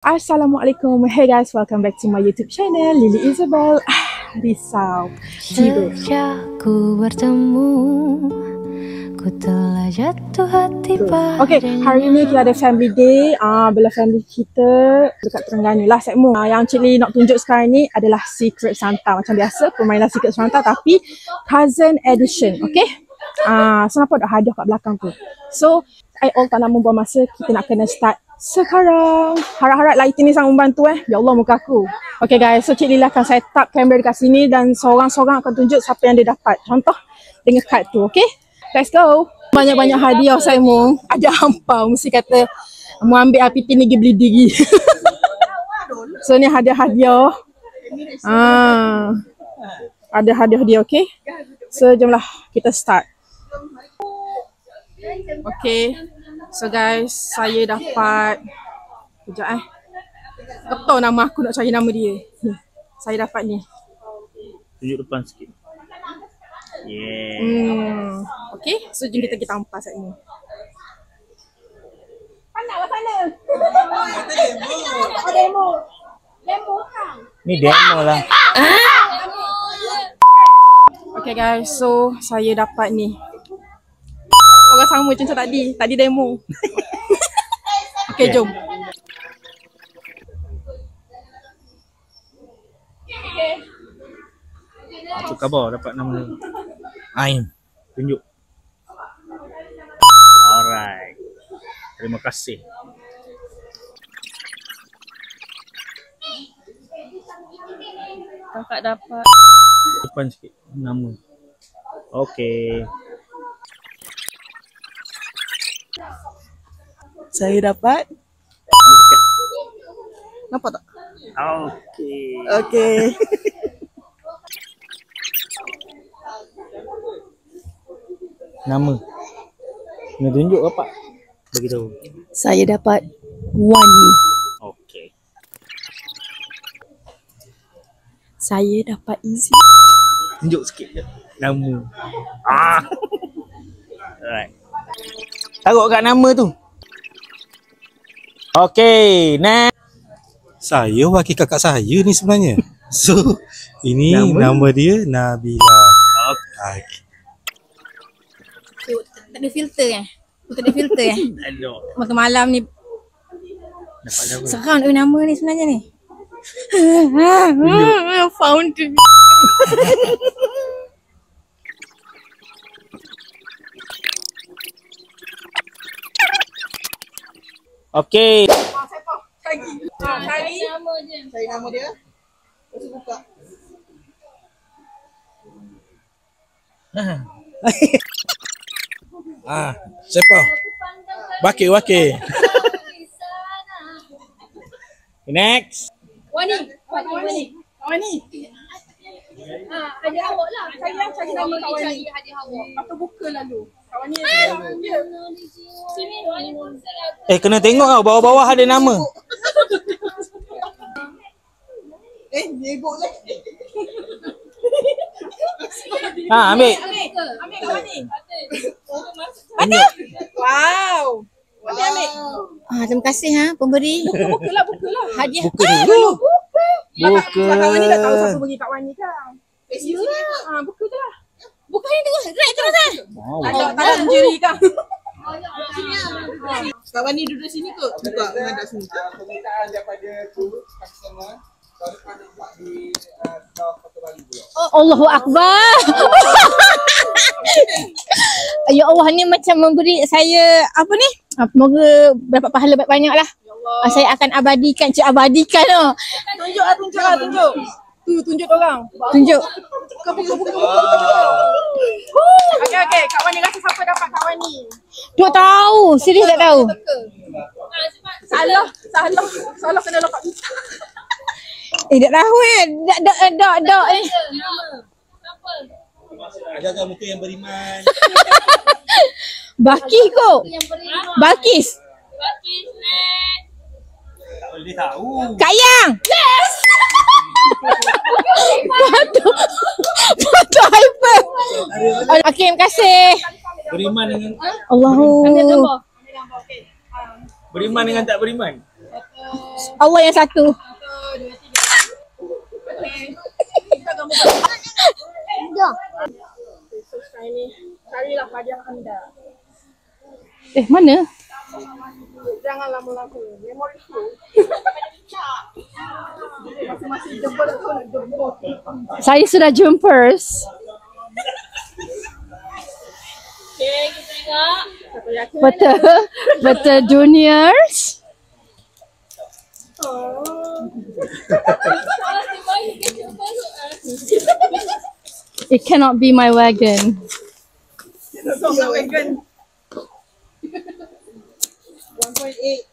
Assalamualaikum. Hey guys, welcome back to my YouTube channel Lily Isabel. Risau jiwa. Sejak ku bertemu, ku telah jatuh hati pada. Okay, hari ni kita ada family day. Bila family kita dekat Terengganu lah segmen. Yang Cik Lee nak tunjuk sekarang ni adalah Secret Santa. Macam biasa, permainan Secret Santa tapi cousin edition. Okay? So nampak ada hadiah kat belakang tu. So, I all tak nak membuang masa, kita nak kena start sekarang. Harap-harap lighting ni sangat membantu Ya Allah muka aku. Okay guys, so Cik Lila akan set up kamera dekat sini dan seorang-seorang akan tunjuk siapa yang dia dapat. Contoh dengan kad tu, okay? Let's go. Banyak-banyak hadiah saya mu. Ada hampau, mesti kata mau ambil api ni pergi beli diri. So ni hadiah-hadiah. Ada hadiah dia, okay? So jomlah kita start. Okay. So guys, saya dapat kejap tak tahu nama aku, nak cari nama dia. Ni, saya dapat ni. Tunjuk depan sikit. Yeah. Okay, so jom kita ampas kat ni. Panas lah sana. Demo. Demo kan? Ni demo lah. Okay guys, so saya dapat ni. Orang sama macam tadi. Tadi demo. Okay, jom. Apa khabar dapat nama Ain? Tunjuk. Alright. Terima kasih. Kakak dapat. Depan sikit nama. Okay. Saya dapat. Dekat. Nampak tak? Okay. Okay. Nama. Kena tunjuk apa? Beritahu. Saya dapat Wani. Okay. Saya dapat Izzy. Tunjuk sikit je. Nama. Alright. Taruh kat nama tu. Okay, next. Saya wakil kakak saya ni sebenarnya. So, ini nama dia Nabila. Okay. Tak ada filter Tak ada filter Aduh. Makan malam ni Dapat nama. seram nama ni sebenarnya ni. Found it. Okay. Cari nama dia. Terus buka. Siapa? Wakil. Next. Wani. Hadiah awak lah. Saya cari nama kawan ni. Hadiah awak. Atau buka lalu. Kawan ni. Kena tengok tau, bawah-bawah ada nama. Nyebuk lah. Ambil. Ambil kawan ni. Ada. Wow. Boleh ambil. Terima kasih pemberi. Bukalah. Hadiah. Buka dulu. Buka. Kawan ni dah tahu siapa bagi kawan ni kan. Buka je lah. Bukan itu. Right terus Tak ada injury kan. Kawan ni duduk sini kot. Buka menghadap sini. Permintaan daripada tu customer kalau nak buat di Kota Bali pula. Allahu Akbar. Ya Allah, ni macam memberi saya apa ni? Semoga dapat pahala banyak lah. Saya akan abadikan. Tunjuk. Tunjuk orang. Tunjuk. Buka. Okay. Kawan ni rasa siapa dapat kawan ni? Tak tahu. Serius tak tahu. Salah kena lock up. Tak tahu Dok ni. Jaga muka yang beriman. Bakis kot. Bakis. Tak boleh tahu. Kak Yang. Yes. Patut hyper. Okay, terima kasih. Beriman dengan Allahu. beriman dengan tak beriman. Allah yang satu. Carilah hadiah anda. Mana? Jangan lama-lama. Memori full. Masih-masih jempol tu nak jempol. Saya sudah jumpers. Okay, kita tengok. Betul juniors. It cannot be my wagon.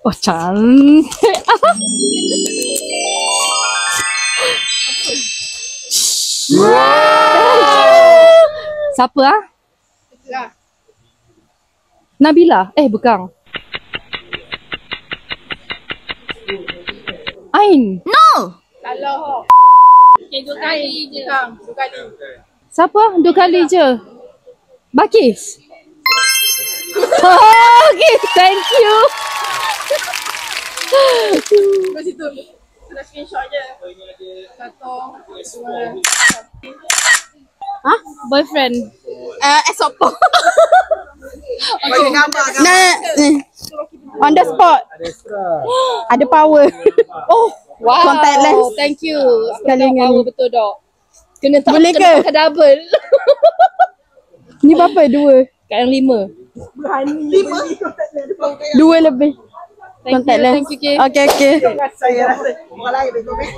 Oh, cantik. Siapa ah? Nabila? Bukan. Ain. Salah. Okay, 2 kali je. 2 kali. Siapa? 2 kali je. Bakis. Oh, okay, thank you. Kat situ. Sudah screenshot je. 1, 2. Boyfriend. Sopo. Okay. On the spot. Ada power. Oh, wow. Contact lens. Thank you. Sekali dengan ni. Betul dok. Kena tak Boleh ke? pakai double. Ni berapa? 2. Kat yang 5. 2 lebih. Contact lens. Thank you, Kim. Okay. Saya rasa orang lain lebih komik.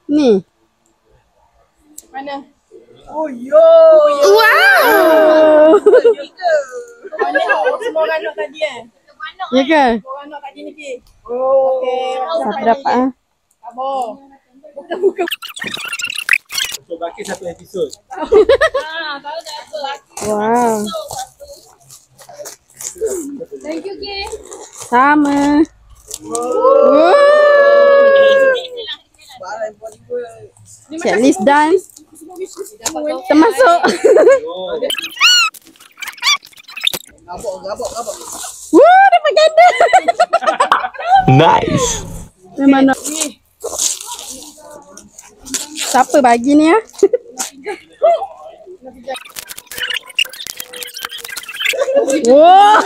Ni. Mana? Oh yo. Wow. Mana semua orang nak tadi Ya ke? Orang nak tadi ni Ki. Oh. Okay. Siapa dapat ah? Abang. Bukan. So baki satu episod. Tahu tak apa. Wow. Thank you Ki. Sama. Checklist done. Termasuk. Gabok. Woo, dapat ganda. Nice. Memang nak. Siapa bagi ni ah? Wow.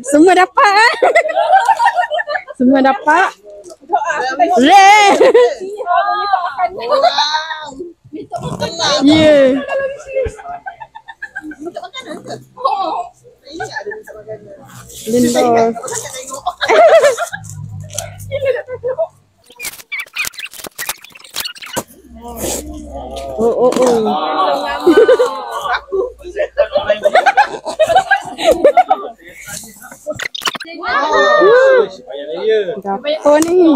Semua dapat ah. Semua dapat. Rare. Ya. Lindor. Oh. Apa ni?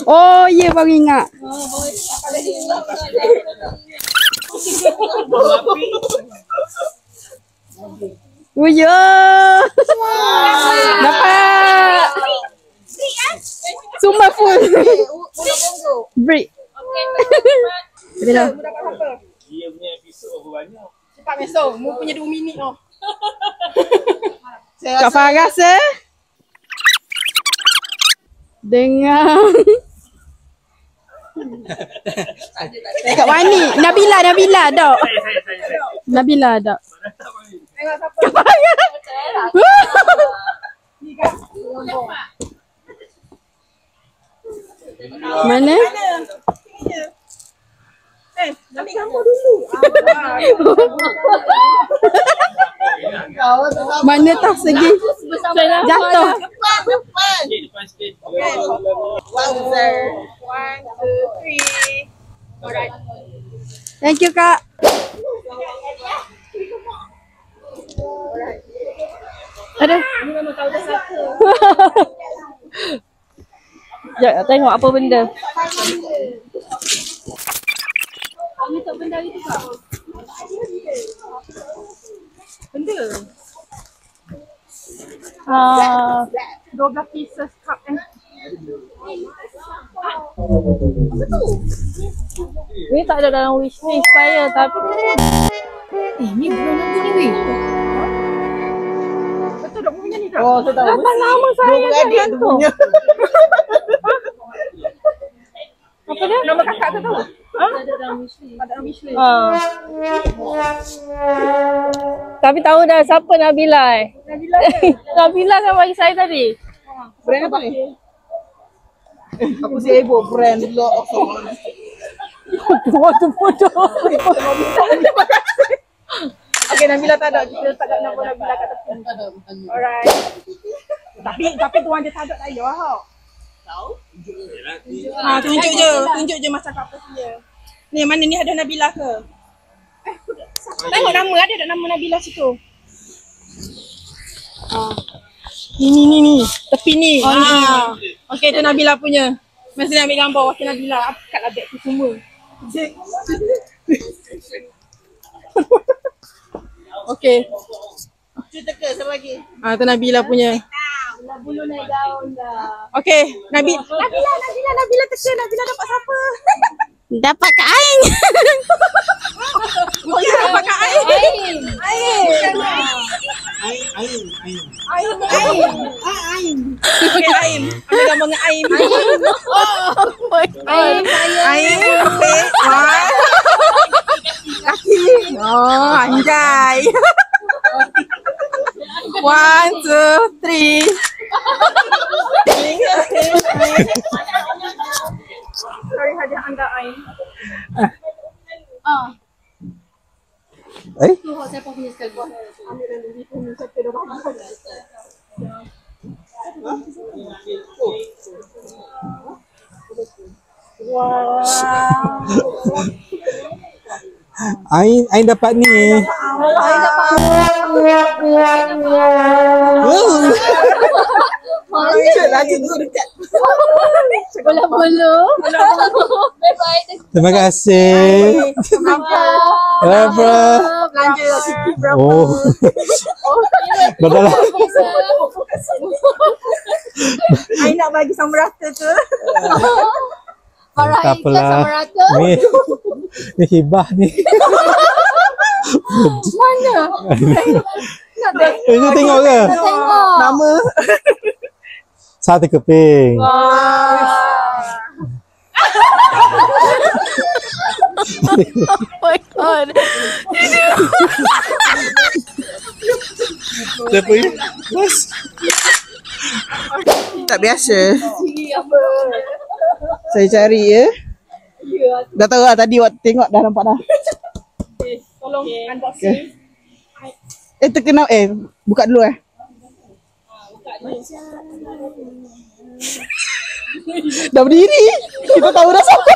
Oh, ya baru ingat. Oh ya. Dapat. Semua full. Break. Bila? Dia punya episod berapa banyak? Cepat besok. Mu punya 2 minit tau. Kak Farah dengan Kak Wani, Nabila dok. Nabila dok. Tengok siapa. Kak Farah. Mana? Ambil gambar dulu. Mana tak segi? Jatuh. Depan. Depan sikit. 1, 2, 3. Alright. Thank you Kak. Ada. Sekejap tengok apa benda. Benda itu Kak. Benda. 12 pieces cup Ni tak ada dalam wishlist saya tapi ni belum nanti ni weh. Betul tak punya ni tak? Oh, saya tahu. Apa nama saya Beradik tu punya. Apa dia? Nama kakak tu tahu? Ada dalam wishlist. Tapi tahu dah siapa Nabila Nabila ke? Nabila kan bagi saya tadi. Brand apa ni? Aku sibuk brand Law of Waktu foto. Okay, Nabila tak ada. Kita letak kat nama Nabila kat tepi. Alright. Tapi tuan dia tak ada tak payah tau. Tahu? Tunjuk je masa apa dia. Ni mana ni ada Nabila ke? Tengok nama ada nama Nabila situ. Ni. Tepi ni. Okey, tu Nabila punya. Mesti nak ambil gambar wakil Nabila. Kat lah beg tu semua. Okey. Cerita ke siapa lagi? Tu Nabila punya. Bulu naik daun dah. Okey, Nabila teka. Nabila dapat siapa? Dapat Kak Ain. Oh ya, dapat Kak Ain. Ain. Okey, Ain. Ambil gambar dengan Ain. Ain. Okey. Kaki. Oh, anjay. 1, 2, 3. Sorry, hadiah anda Ain. Ain dapat ni. Lagi tu dekat. Bola-bola. Bye-bye. Terima kasih. Berapa? Belanja sikit berapa? Oh. Betul lah. Ain nak bagi sama rata ke? Farah Tak ikhlas apalah. sama rata. Ni hibah ni. Mana? Ini tengok ke? Tengok. Nama. Satu keping. my god. Siapa ni? Mas. Tak biasa. Saya cari ya. Dah tahu lah tadi waktu tengok dah nampak dah. Tolong unboxing. Terkenal buka dulu Dah berdiri. Kita tahu dah siapa.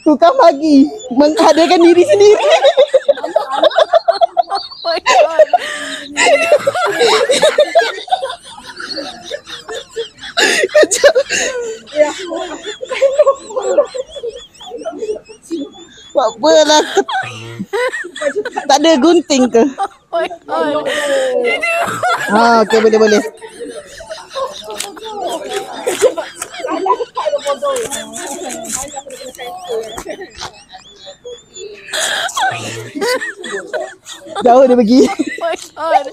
Tukang bagi menghadirkan diri sendiri. my god. Kacau. Buat apalah. Tak ada gunting ke? My god. Okey boleh. Jauh dia pergi. My god.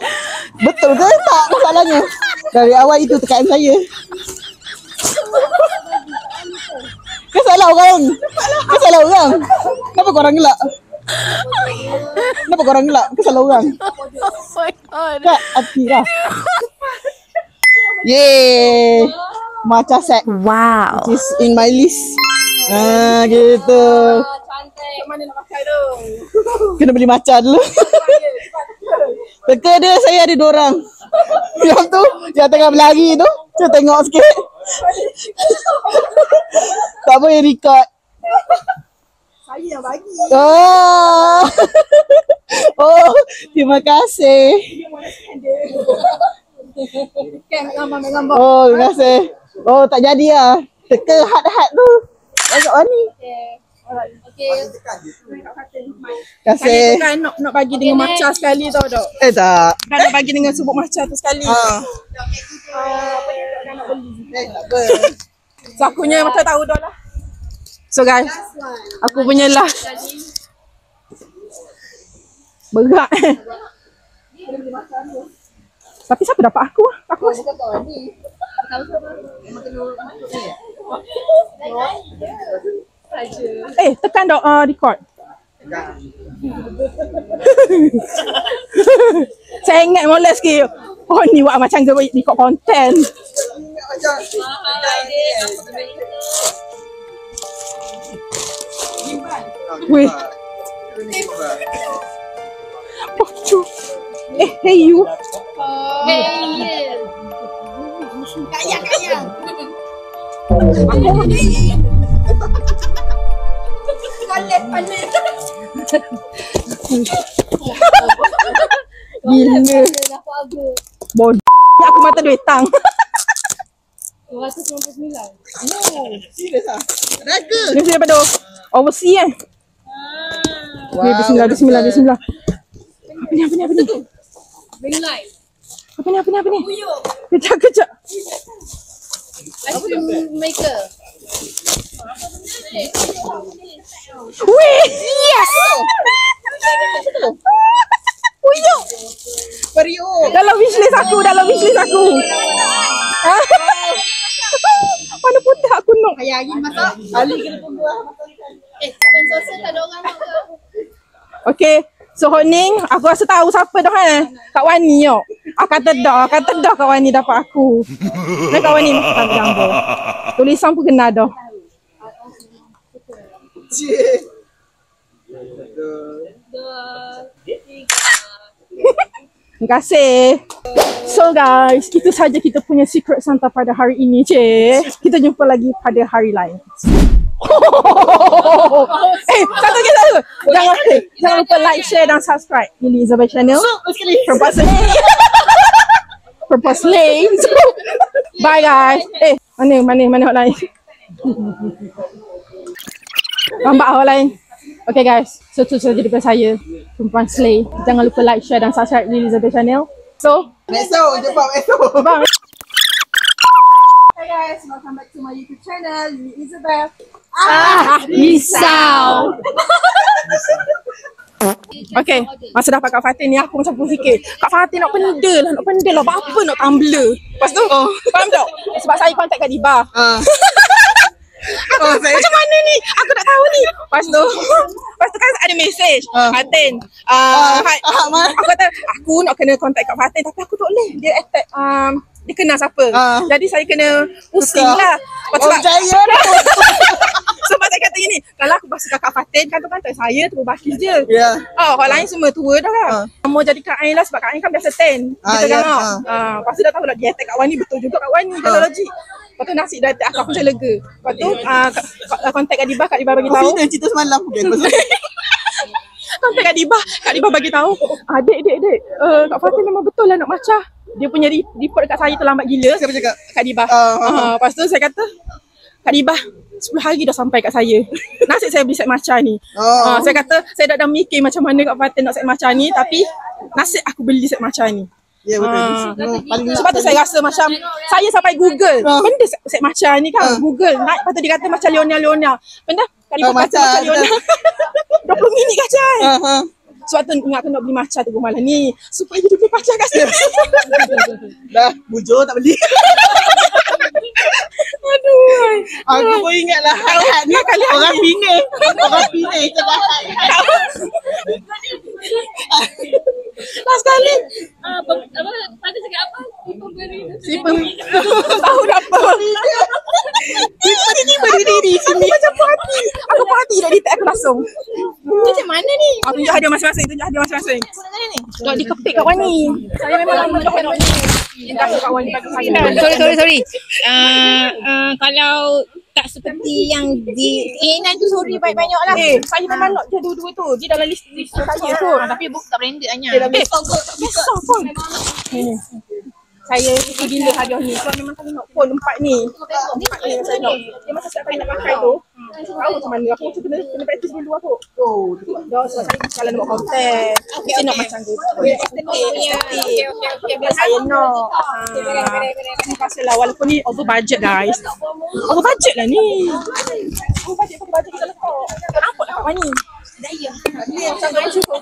Betul ke tak masalahnya? Dari awal itu tekanan saya. Kan salah orang. Kenapa korang gelak? Kan salah orang. My god. Kak, hati lah. Yeay. Matcha set. Wow. Is in my list. Gitu. Cantik. Mana nak pakai tu? Kena beli matcha dulu. Teka dia saya ada 2 orang. Yang tu yang tengah berlari tu, saya tengok sikit. Tak boleh record. Saya yang bagi. Oh, terima kasih. Kan ambil gambar. Oh, terima kasih. Oh, tak jadi lah. Teka hat tu. Agak ni. Terima kasih. Kan nak bagi dengan matcha sekali tau dok. Tak. Kan nak bagi dengan subuk matcha tu sekali. Apa yang nak beli? Tak apa. So aku punya macam tahu dah lah. So guys, aku punya lah. Berat. Tapi siapa dapat aku? Aku tekan dok record. Saya ingat molek sikit. Oh ni buat macam ke record konten. Weh. Pocu. Hey you. Kaya. Palet. Gila. Bodoh. Aku mata duit tang. 299. Serius ah? Raga. Ni daripada overseas kan? Bismillah. Apa ni? Ring light. Apa ni? Kejap. Ice cream maker. Wih, yes! Uyuk! Periuk. Dalam wishlist aku. Mana putih aku nak. Ayah lagi masak. Ali kena tunggu lah. Sampai sosok tak ada orang nak ke? Okay. So Honing, aku rasa tahu siapa dah Kak Wani yo. Kata dah Kak Wani dapat aku. Kak Wani tak gambar. Tulisan pun kena dah. Cik. Terima kasih. So guys, itu saja kita punya Secret Santa pada hari ini, cik. Kita jumpa lagi pada hari lain. Satu. Jangan lupa like, share dan subscribe Lily Isabel channel. Purpose Lane. So, bye guys. Mana orang lain? Nampak orang lain. Okay guys, so itu saja daripada saya, Perempuan Slay. Jangan lupa like, share dan subscribe Lily Isabel channel. So, Jumpa esok. bye. Hey guys, welcome back to my YouTube channel, Lily Isabel. Risau. Okay, masa dapat Kak Fatin ni aku macam berfikir, Kak Fatin nak pendel lah, apa nak tumbler. Lepas tu, faham tak? Sebab saya contact Kak Diba. Macam mana ni? Aku tak tahu ni. Lepas tu kan ada mesej Fatin. Aku kata aku nak kena contact Kak Fatin tapi aku tak boleh. Dia attack dia kenal siapa. Jadi saya kena pusing lah. Jaya dah. Sebab saya kata gini, kalau aku bahasa Kak Fatin kan saya tu bakis je. Ya. Orang lain semua tua dah kan. Mau jadi Kak Ain lah sebab Kak Ain kan biasa 10. Kita tengok. Lepas tu dah tahu lah dia attack Kak Wani, betul juga Kak Wani kalau logik. Lepas tu nasib dah attack aku macam lega. Lepas tu kontak Kak Diba bagi tahu. Kau cerita semalam mungkin. Kontak Kak Diba bagi tahu. Dek. Kak Fatin memang betul lah nak macah. Dia punya report dekat saya terlambat gila. Siapa cakap? Kak Diba. Lepas tu saya kata, Kak Diba 10 hari dah sampai kat saya. Nasib saya beli set matcha ni. Saya kata saya dah mikir macam mana Kak Fatin nak set matcha ni, tapi nasib aku beli set matcha ni. Ya betul. Sebab tu saya rasa macam saya sampai Google benda set matcha ni kan. Google naik, lepas tu dia kata macam Leonia. Benda Kak Diba macam Leonia. 20 minit kacau. Sebab tu ingat aku nak beli matcha tu malam ni supaya dia beli matcha kat saya. Dah bujur tak beli. Aduh. Aku pun ingat lah ni orang Penang. Orang Penang cakap. Last kali. Pada cakap apa? Siapa? Tahu apa? Siapa ni berdiri sini? Aku macam puas hati dah di tag aku langsung. Macam mana ni? Aku tunjuk hadiah masing-masing. Nak dikepik Kak Wani. Saya memang lama dah Kak Wani. Kak Wani bagi saya. Sorry. Kalau tak seperti yang di keinginan tu, sorry banyak-banyak lah. Saya memang nak je dua-dua tu. Dia dalam list saya tu. Tapi buku tak branded hanya. Besar pun. Saya suka gila hadiah ni. Sebab memang saya nak pun 4 ni. 4 ni yang saya nak. Dia masa saya nak pakai tu. Tahu macam mana. Aku macam kena practice dulu aku. Dah sebab saya kalau nak buat konten. Mesti nak macam tu. Estetik. Saya nak. Terima kasih lah. Walaupun ni over budget guys. Over budget lah ni. Over budget kita letak. Nampak lah Kak Wani. Ni macam tu cukup.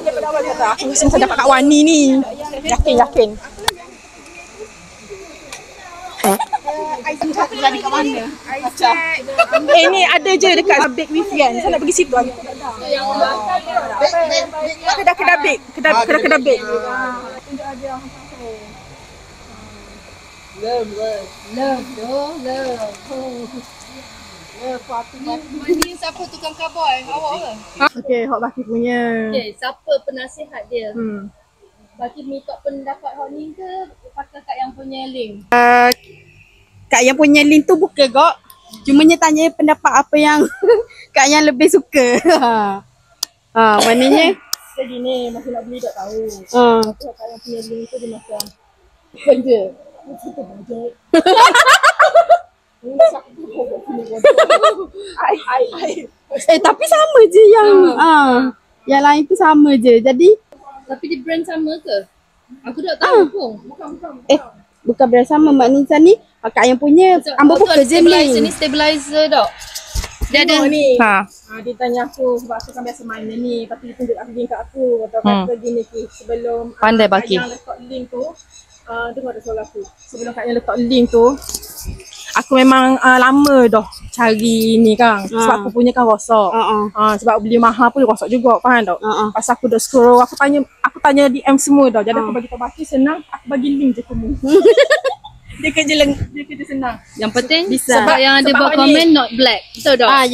Daripada awal kata aku rasa macam dapat Kak Wani ni. Yakin. Ni ada je dekat Bake with Yan. Saya nak pergi situ lagi. Kedai bake. Kedai bake. Ni siapa tukang cowboy? Awak ke? Okey, hot Baki punya. Okay, siapa penasihat dia? Baki minta pendapat hot ni ke pakai kat yang punya link? Kak yang punya link tu buka kok. Cumanya tanya pendapat apa yang Kak yang lebih suka. Maknanya Dia gini, masih nak beli tak tahu. Kak yang punya link tu dia macam Benda. tapi sama je yang lain tu sama je. Jadi Tapi di brand sama ke? Aku tak tahu pun. bukan brand sama. Mak Nisa ni Kak yang punya ambil buka je Stabilizer ni. ni stabilizer tak? Dia ada ni. Ha. Dia tanya aku sebab aku kan biasa main ni. Lepas tu dia tunjuk link kat aku. Kata gini Ki, sebelum Pandai Kak Baki. yang letak link tu. Dengar ada soal aku. Sebelum Kak yang letak link tu, aku memang lama dah cari ni kan. Sebab aku punya kan rosak. Sebab beli mahal pun rosak juga, faham tak? Pas aku dah scroll, aku tanya DM semua dah. Jadi aku bagi tahu Baki senang, aku bagi link je kamu. Dia kerja senang. Yang penting Bisa. sebab yang ada Sebab buat ni- komen not black. Betul tak?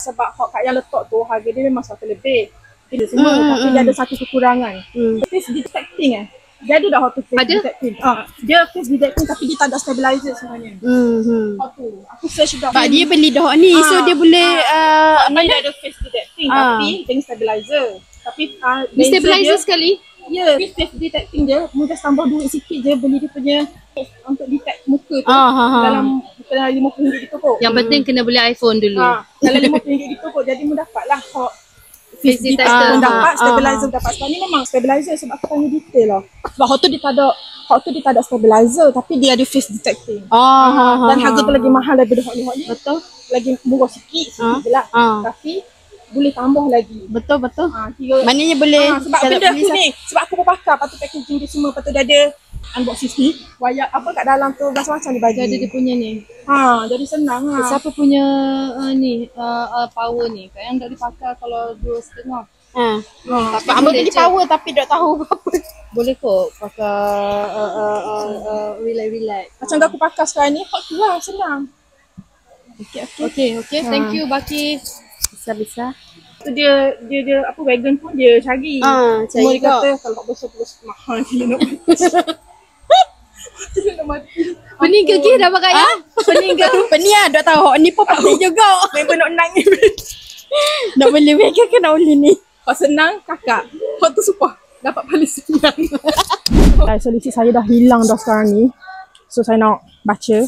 Sebab hot Kak yang letak tu harga dia memang satu lebih. Dia semua tapi dia ada satu kekurangan. Face detecting Dia ada dah hot to face Ada? detecting. Dia face detecting tapi dia tak ada stabilizer sebenarnya. Hot tu. Aku search dah. Sebab dia beli dah ni so dia boleh ni dia ada face detecting tapi dengan stabilizer. Tapi Ni stabilizer sekali. Ya, face detecting dia, mu just tambah duit sikit je beli dia punya untuk detect muka tu dalam RM50 gitu kok. Yang penting kena beli iPhone dulu. Dalam RM50 gitu kok. Jadi mu dapatlah hot Face detector. pun dapat, stabilizer dapat. Sebab ni memang stabilizer sebab aku tanya detail lah. Sebab hot tu dia tak ada stabilizer tapi dia ada face detecting. Dan harga tu lagi mahal daripada hot ni. Betul. Lagi murah sikit je lah. Tapi boleh tambah lagi. Betul. Kira Maknanya boleh sebab benda aku ni, sebab aku pun pakai patut packaging dia semua, patut dia ada unboxing stick, wayar apa kat dalam tu macam-macam dia bagi. Ada dia punya ni. Jadi senang Siapa punya power ni? Kak yang tak dipakai kalau 2.5. Tapi ambil jadi power tapi tak tahu apa. Boleh kok pakai relax. Macam aku pakai sekarang ni, hot tu lah, senang. Okay. Thank you Baki. Bisa. Tu dia apa wagon pun dia cari. Semua dia kata kalau hot besar terus mahal gila nak mati. Pening ke dah pakai ya? Pening ke? Pening lah, tak tahu hot ni pun penting juga. Member nak nangis. Nak beli wagon ke nak beli ni? Hot senang kakak. Hot tu super. Dapat paling senang. So lipstick saya dah hilang dah sekarang ni. So saya nak baca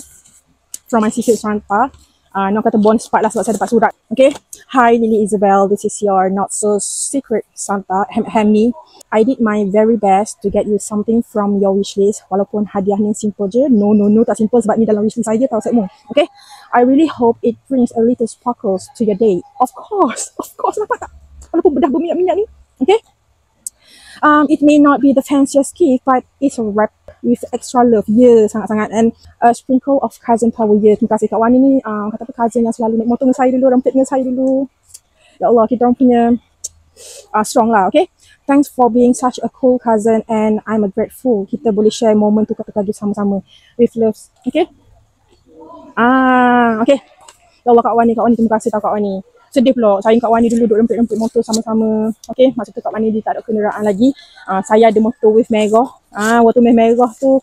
from my secret Santa. Nak kata bonus part lah sebab saya dapat surat. Okay. Hi Lily Isabel, this is your not so secret Santa, Hammy. I did my very best to get you something from your wishlist. Walaupun hadiah ni simple je. No, tak simple sebab ni dalam wishlist saya tahu saya Okay. I really hope it brings a little sparkles to your day. Of course. Nampak tak? Walaupun bedah berminyak-minyak ni. Okay. It may not be the fanciest gift, but it's a wrap with extra love. Sangat-sangat. And a sprinkle of cousin power. Terima kasih Kak Wani ni. Kata apa cousin yang selalu naik motor dengan saya dulu, rempit dengan saya dulu. Ya Allah, kita orang punya strong lah, okay? Thanks for being such a cool cousin and I'm grateful kita boleh share moment tu kata lagi sama-sama. With loves, okay? Okay. Ya Allah Kak Wani, terima kasih tau Kak Wani. Sedih pula, saya Kak Wani dulu duduk rempit-rempit motor sama-sama. Okay, masa tu Kak Wani dia tak ada kenderaan lagi. Saya ada motor wave merah. Waktu wave merah tu,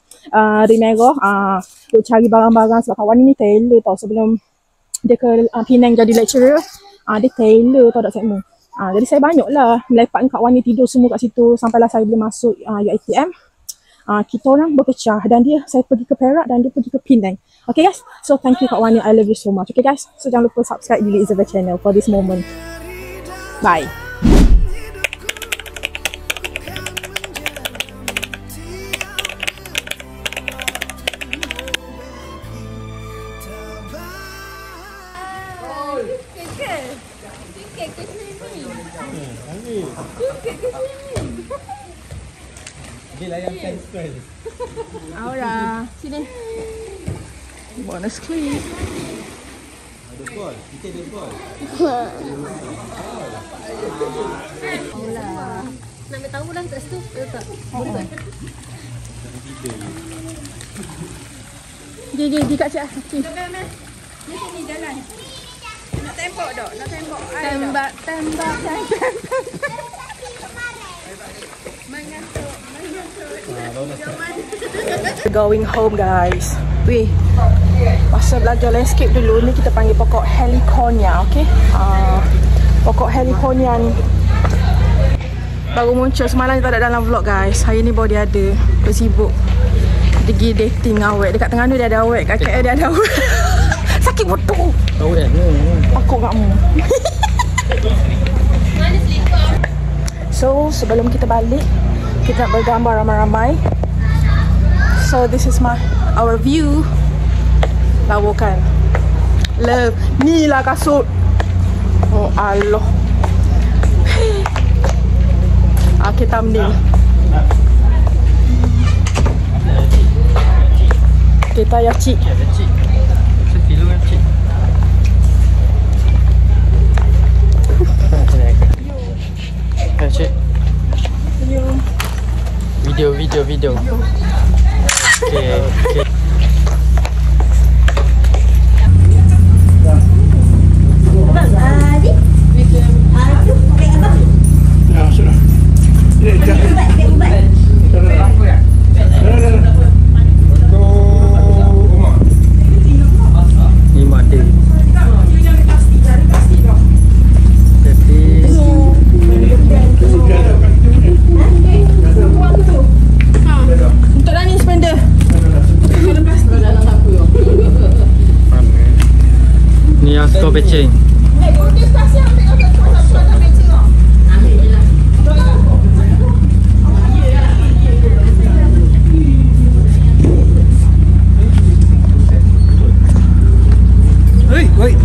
rim merah. Duk cari barang-barang sebab Kak Wani ni tailor tau. Sebelum dia ke Penang jadi lecturer, dia tailor tau dak segmen. Jadi saya banyaklah melepak dengan Kak Wani tidur semua kat situ. Sampailah saya boleh masuk UiTM. kita orang berpecah dan saya pergi ke Perak dan dia pergi ke Penang. Okay guys, so thank you Kak Wani, I love you so much. Okay guys, so jangan lupa subscribe Lily Isabel channel for this moment. Bye. Dia layan fans first. Aura, sini. Bonus clip. Ada ball. Kita ada ball. Nak ambil tahu lah kat situ. Tak. Boleh. Dia kat cik Afi. Ni sini jalan. Nak tembak tak? Nak tembak air tak? Tembak. Going home guys. Weh, masa belajar landscape dulu ni kita panggil pokok heliconia, okay? Pokok heliconia ni baru muncul semalam, tak ada dalam vlog guys. Hari ni baru dia ada. Aku sibuk pergi dating awet. Dekat Terengganu dia ada awet, kat KL dia ada awet. Sakit betul. Tahu dah. Aku kat mu. So sebelum kita balik, kita nak bergambar ramai-ramai. So this is our view. Lawa kan. Love. Ni lah kasut. Oh Allah. Okay, thumbnail. Kita ya cik. Cik. Sekilo kan cik. Ya cik. Video. Okay. Ni mati. Untuk dah ni spender. Ni yang store pecing. Wait.